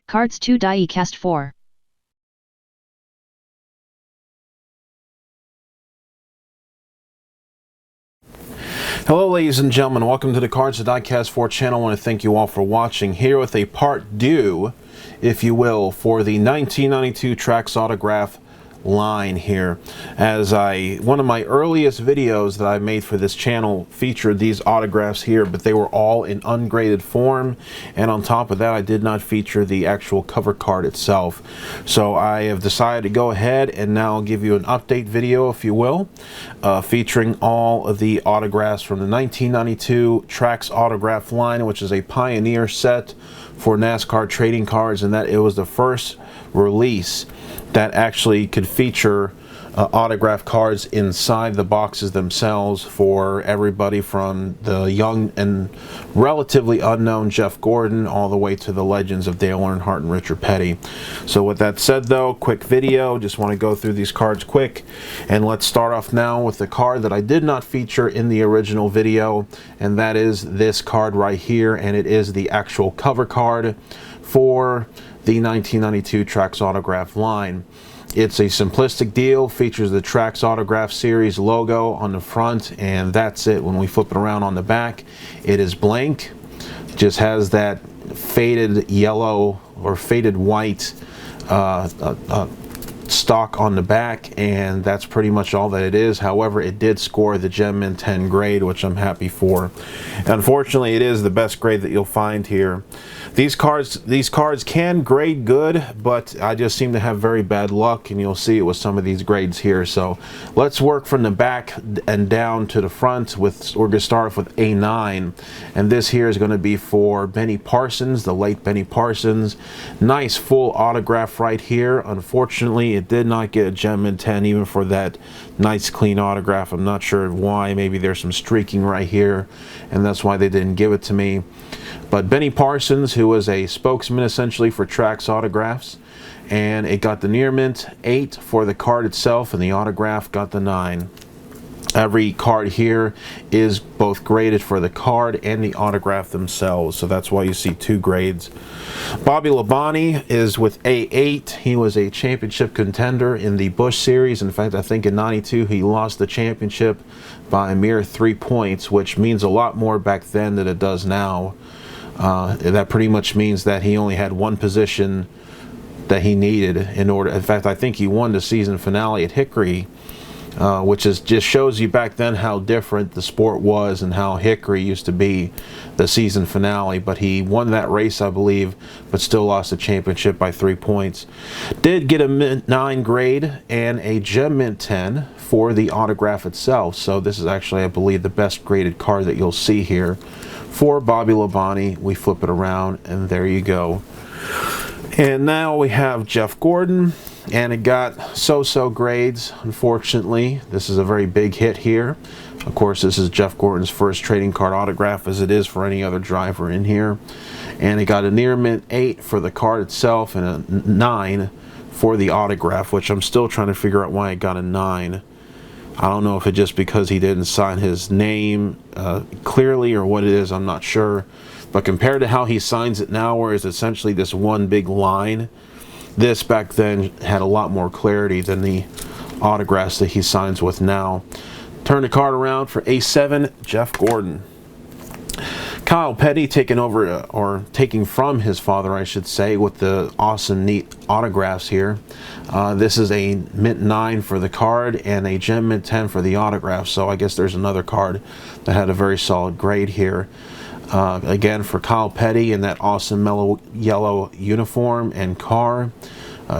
Cards 2 Die Cast 4. Hello ladies and gentlemen, welcome to the Cards 2 Die Cast 4 channel. I want to thank you all for watching. Here with a part due, if you will, for the 1992 Traks Autograph line here. As one of my earliest videos that I made for this channel featured these autographs here, but they were all in ungraded form, and on top of that I did not feature the actual cover card itself. So I have decided to go ahead and now give you an update video, if you will, featuring all of the autographs from the 1992 Traks Autograph line, which is a pioneer set for NASCAR trading cards, and that it was the first release that actually could feature autograph cards inside the boxes themselves for everybody from the young and relatively unknown Jeff Gordon all the way to the legends of Dale Earnhardt and Richard Petty. So with that said though, quick video, just want to go through these cards quick, and let's start off now with the card that I did not feature in the original video, and that is this card right here, and it is the actual cover card for the 1992 Traks Autograph line. It's a simplistic deal, features the Traks Autograph series logo on the front, and that's it. When we flip it around on the back, it is blank, just has that faded yellow or faded white stock on the back, and that's pretty much all that it is. However, it did score the Gem Mint 10 grade, which I'm happy for. Unfortunately, it is the best grade that you'll find here. These cards can grade good, but I just seem to have very bad luck, and you'll see it with some of these grades here. So let's work from the back and down to the front. We're going to start off with A9, and this here is going to be for Benny Parsons, the late Benny Parsons. Nice full autograph right here. Unfortunately, it did not get a Gem Mint 10 even for that nice clean autograph. I'm not sure why. Maybe there's some streaking right here, and that's why they didn't give it to me. But Benny Parsons, who was a spokesman essentially for Traks Autographs, and it got the near mint 8 for the card itself, and the autograph got the 9. Every card here is both graded for the card and the autograph themselves, so that's why you see 2 grades. Bobby Labonte is with A8. He was a championship contender in the Busch Series. In fact, I think in '92 he lost the championship by a mere 3 points, which means a lot more back then than it does now. That pretty much means that he only had one position that he needed in order. In fact, I think he won the season finale at Hickory, which just shows you back then how different the sport was and how Hickory used to be the season finale. But he won that race, I believe, but still lost the championship by 3 points. Did get a Mint 9 grade and a Gem Mint 10 for the autograph itself. So this is actually, I believe, the best graded card that you'll see here for Bobby Labonte. We flip it around, and there you go. And now we have Jeff Gordon, and it got so-so grades. Unfortunately, this is a very big hit here. Of course, this is Jeff Gordon's first trading card autograph, as it is for any other driver in here. And it got a near mint 8 for the card itself and a 9 for the autograph, which I'm still trying to figure out why it got a 9. I don't know if it's just because he didn't sign his name clearly or what it is, I'm not sure. But compared to how he signs it now, where it's essentially this one big line, this back then had a lot more clarity than the autographs that he signs with now. Turn the card around for A7, Jeff Gordon. Kyle Petty taking over, or taking from his father, I should say, with the awesome, neat autographs here. This is a Mint 9 for the card and a Gem Mint 10 for the autograph. So I guess there's another card that had a very solid grade here. Again, for Kyle Petty in that awesome mellow yellow uniform and car,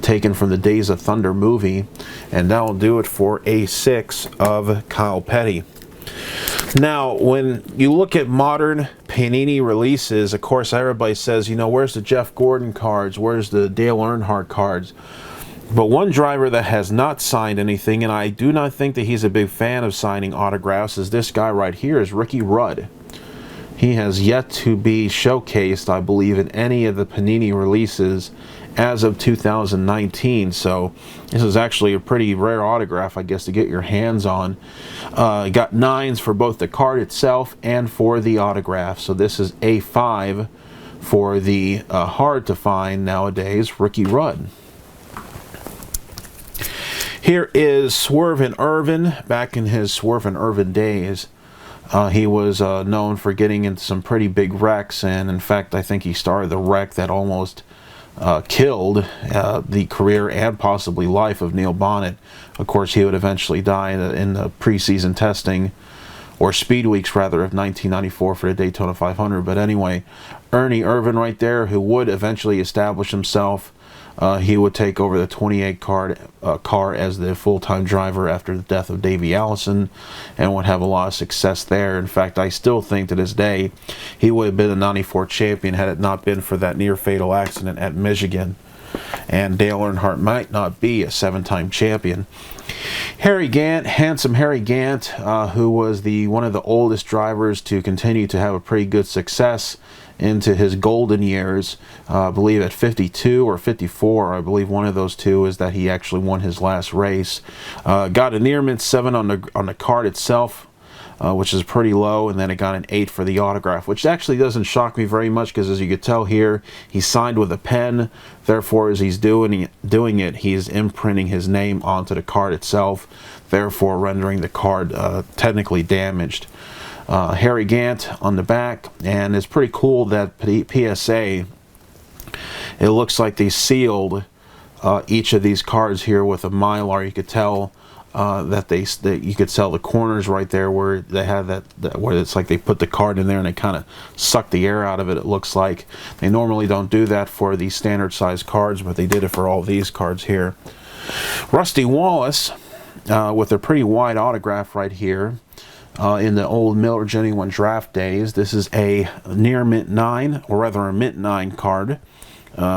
taken from the Days of Thunder movie. And that will do it for A6 of Kyle Petty. Now, when you look at modern Panini releases, of course, everybody says, you know, where's the Jeff Gordon cards? Where's the Dale Earnhardt cards? But one driver that has not signed anything, and I do not think that he's a big fan of signing autographs, is this guy right here, is Ricky Rudd. He has yet to be showcased, I believe, in any of the Panini releases as of 2019. So this is actually a pretty rare autograph, I guess, to get your hands on. Got 9s for both the card itself and for the autograph. So this is A5 for the hard to find nowadays Ricky Rudd. Here is Swervin' Irvan. Back in his Swervin' Irvan days, he was known for getting into some pretty big wrecks, and in fact I think he started the wreck that almost killed the career and possibly life of Neil Bonnet. Of course, he would eventually die in the preseason testing, or speed weeks rather, of 1994 for the Daytona 500. But anyway, Ernie Irvan right there, who would eventually establish himself. He would take over the 28 car as the full-time driver after the death of Davey Allison, and would have a lot of success there. In fact, I still think to this day he would have been a 94 champion had it not been for that near-fatal accident at Michigan. And Dale Earnhardt might not be a 7-time champion. Harry Gant, handsome Harry Gant, who was one of the oldest drivers to continue to have a pretty good success into his golden years. I believe at 52 or 54, I believe one of those two is that he actually won his last race. Got a near mint 7 on the card itself, which is pretty low, and then it got an 8 for the autograph, which actually doesn't shock me very much, because as you could tell here, he signed with a pen. Therefore, as he's doing it, he's imprinting his name onto the card itself, therefore rendering the card technically damaged. Harry Gant on the back, and it's pretty cool that PSA, it looks like they sealed each of these cards here with a Mylar. You could tell that you could tell the corners right there where they had that where it's like they put the card in there and they kind of suck the air out of it. It looks like they normally don't do that for these standard size cards, but they did it for all these cards here. Rusty Wallace with a pretty wide autograph right here. In the old Miller Genuine draft days, this is a near mint 9, or rather a mint 9 card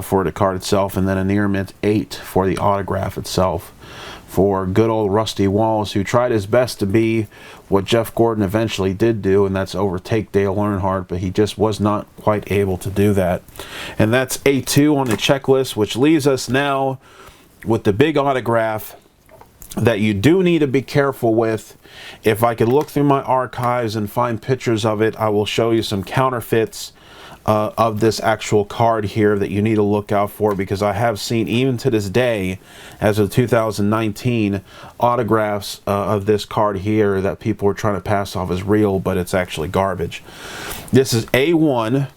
for the card itself, and then a near mint 8 for the autograph itself. For good old Rusty Wallace, who tried his best to be what Jeff Gordon eventually did do, and that's overtake Dale Earnhardt, but he just was not quite able to do that. And that's A2 on the checklist, which leaves us now with the big autograph that you do need to be careful with. If I could look through my archives and find pictures of it, I will show you some counterfeits of this actual card here that you need to look out for, because I have seen, even to this day, as of 2019, autographs of this card here that people are trying to pass off as real, but it's actually garbage. This is A1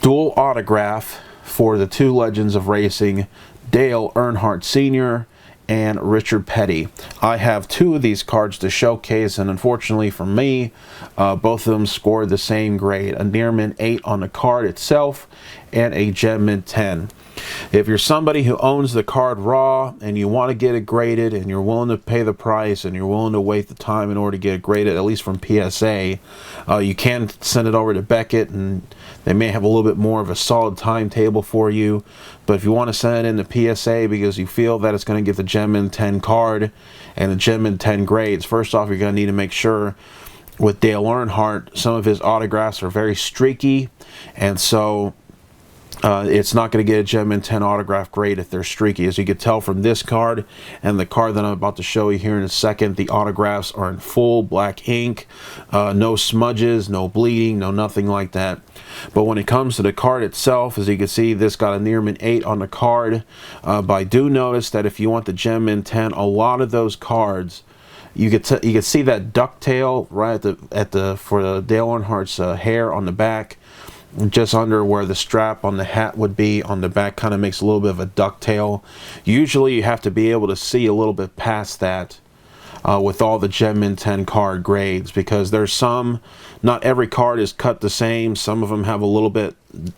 dual autograph for the two legends of racing, Dale Earnhardt Sr. and Richard Petty. I have 2 of these cards to showcase, and unfortunately for me, both of them scored the same grade, a near mint 8 on the card itself and a gem mint 10. If you're somebody who owns the card raw and you want to get it graded, and you're willing to pay the price and you're willing to wait the time in order to get it graded, at least from PSA, you can send it over to Beckett, and they may have a little bit more of a solid timetable for you. But if you want to send it in to PSA because you feel that it's going to get the gem mint 10 card and the gem mint 10 grades, first off, you're going to need to make sure with Dale Earnhardt, some of his autographs are very streaky, and so it's not going to get a gem mint 10 autograph grade if they're streaky. As you can tell from this card and the card that I'm about to show you here in a second, the autographs are in full black ink, no smudges, no bleeding, no nothing like that. But when it comes to the card itself, as you can see, this got a near mint 8 on the card. But I do notice that if you want the gem mint 10, a lot of those cards, you could see that ducktail right for the Dale Earnhardt's hair on the back, just under where the strap on the hat would be on the back, kind of makes a little bit of a ducktail. Usually you have to be able to see a little bit past that with all the gem mint 10 card grades, because there's some, not every card is cut the same. Some of them have a little bit,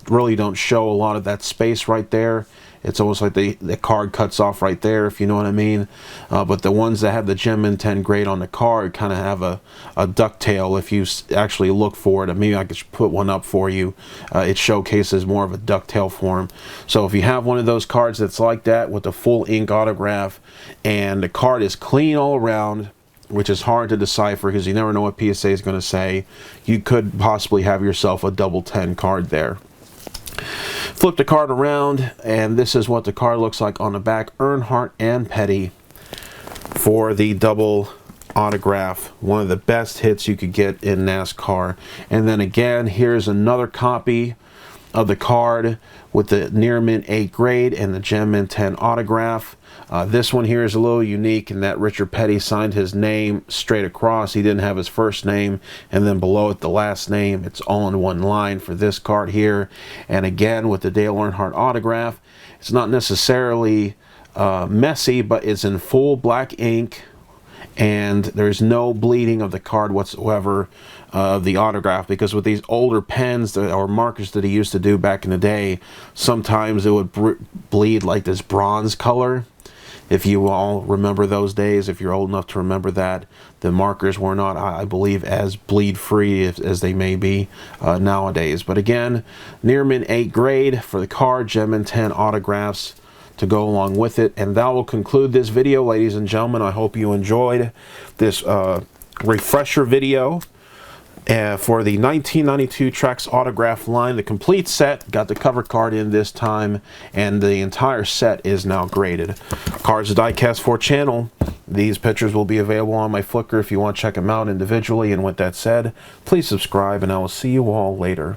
really don't show a lot of that space right there. It's almost like the card cuts off right there, if you know what I mean. But the ones that have the gem mint 10 grade on the card kind of have a ducktail. If you actually look for it, and maybe I could put one up for you, it showcases more of a ducktail form. So if you have one of those cards that's like that with a full ink autograph and the card is clean all around, which is hard to decipher because you never know what PSA is going to say, you could possibly have yourself a double 10 card there. Flip the card around, and this is what the card looks like on the back. Earnhardt and Petty for the double Autograph, one of the best hits you could get in NASCAR. And then again, here's another copy of the card with the near mint 8 grade and the gem mint 10 autograph. This one here is a little unique in that Richard Petty signed his name straight across. He didn't have his first name, and then below it the last name. It's all in one line for this card here. And again, with the Dale Earnhardt autograph, it's not necessarily messy, but it's in full black ink, and there's no bleeding of the card whatsoever of the autograph, because with these older pens or markers that he used to do back in the day, sometimes it would bleed like this bronze color. If you all remember those days, if you're old enough to remember that, the markers were not, I believe, as bleed-free as they may be nowadays. But again, near mint 8 grade for the card, gem mint 10 autographs to go along with it. And that will conclude this video, ladies and gentlemen. I hope you enjoyed this refresher video for the 1992 Traks Autograph line. The complete set, got the cover card in this time, and the entire set is now graded. Cards Diecast 4 channel. These pictures will be available on my Flickr if you want to check them out individually. And with that said, please subscribe, and I will see you all later.